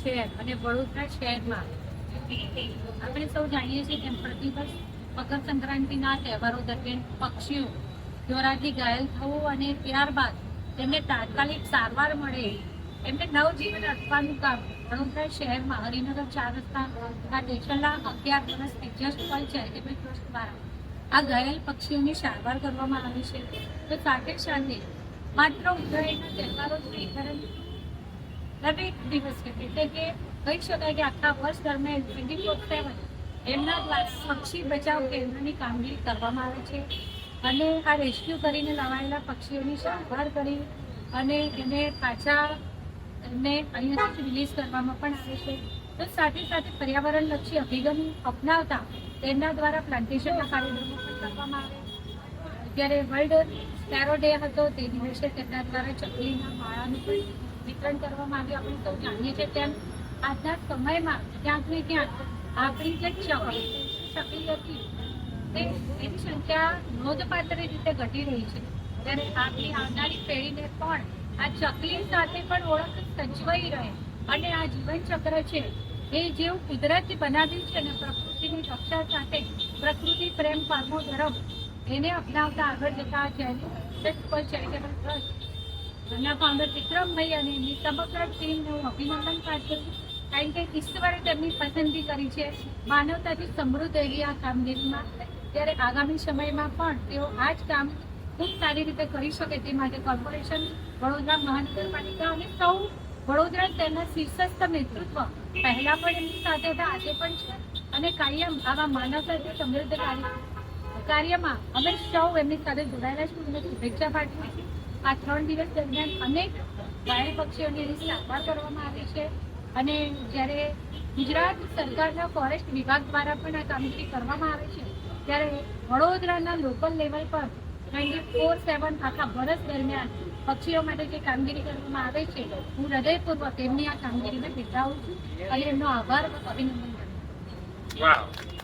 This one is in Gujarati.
શહેર અને વડોદરા શહેરમાં આપણે સૌ જાણીએ છીએ તેમ પ્રતિવર્ષ મકર સંક્રાંતિના તહેવારો દરમિયાન પક્ષીઓ જ્વરાથી ઘાયલ થવું અને ત્યારબાદ તેમને તાત્કાલિક સારવાર મળે એમને નવજીવન આપવાનું કામ વડોદરા શહેરમાં હરિનગર 4 રસ્તા ખાતે છેલ્લા 11 વર્ષથી જસ્ટ વર્લ્ડ ચેરિટેબલ ટ્રસ્ટ દ્વારા આ ઘાયલ પક્ષીઓની સારવાર કરવામાં આવી છે. તો સાથે સાથે માત્ર ઉત્તરાયણના તહેવારો જ નહીં પરંતુ દરેક દિવસ એટલે કે કહી શકાય કે આખા વર્ષ દરમિયાન 24/7 એમના દ્વારા પક્ષી બચાવ કેન્દ્રની કામગીરી કરવામાં આવે છે અને આ રેસ્ક્યુ કરીને લાવાયેલા પક્ષીઓની સારવાર કરી અને એને પાછા એમને અહીંયાથી રિલીઝ કરવામાં પણ આવે છે. તો સાથે સાથે પર્યાવરણલક્ષી અભિગમ અપનાવતા તેમના દ્વારા પ્લાન્ટેશનના કાર્યક્રમો પણ કરવામાં આવે. જ્યારે વર્લ્ડ સ્પેરો ડે હતો તે દિવસે તેમના દ્વારા ચકલીના માળાનું પણ વિતરણ કરવામાં આવ્યું. આપણે સૌ જાણીએ છીએ તેમ આજના સમયમાં ક્યાંક ને ક્યાંક આપણી જે ચકલી હતી તેની સંખ્યા નોંધપાત્ર રીતે ઘટી રહી છે. ત્યારે આપણી આવનારી પેઢીને પણ આ ચકલી સાથે પણ ઓળખ સચવાઈ રહે અને આ જીવનચક્ર છે એ જેવું કુદરતી બનાવ્યું છે અને પ્રકૃતિની રક્ષા સાથે પ્રકૃતિ પ્રેમ પામો ધર્મ એને અપનાવતા આગળ જતા ચેરિટેબલ ટ્રસ્ટ એના ફાઉન્ડર વિક્રમભાઈ અને એમની સમગ્ર ટીમને હું અભિનંદન પાઠવું છું. કારણ કે ઈશ્વરે તેમની પસંદગી કરી છે માનવતાથી સમૃદ્ધ એવી આ કામગીરીમાં. ત્યારે આગામી સમયમાં પણ તેઓ આ જ કામ ખૂબ સારી રીતે કરી શકે તે માટે કોર્પોરેશન વડોદરા મહાનગરપાલિકા અને સૌ વડોદરા તેના શીર્ષસ્થ નેતૃત્વ પહેલા પણ એમની સાથે હતા, આજે પણ છે અને કાયમ આવા માનવતાથી સમૃદ્ધ કાર્યમાં અમે સૌ એમની સાથે જોડાયેલા છું અને શુભેચ્છા પાઠવું છું. આ 3 દિવસ દરમિયાન અનેક ઘાયલ પક્ષીઓની સારવાર કરવામાં આવી છે અને જ્યારે ગુજરાત સરકારના ફોરેસ્ટ વિભાગ દ્વારા પણ આ કામગીરી કરવામાં આવે છે ત્યારે વડોદરાના લોકલ લેવલ પર 24/7 આખા વર્ષ દરમિયાન પક્ષીઓ માટે જે કામગીરી કરવામાં આવે છે હું હૃદયપૂર્વક તેમની આ કામગીરીને બિરદાવું છું અને એમનો આભાર અભિનંદન કરું છું.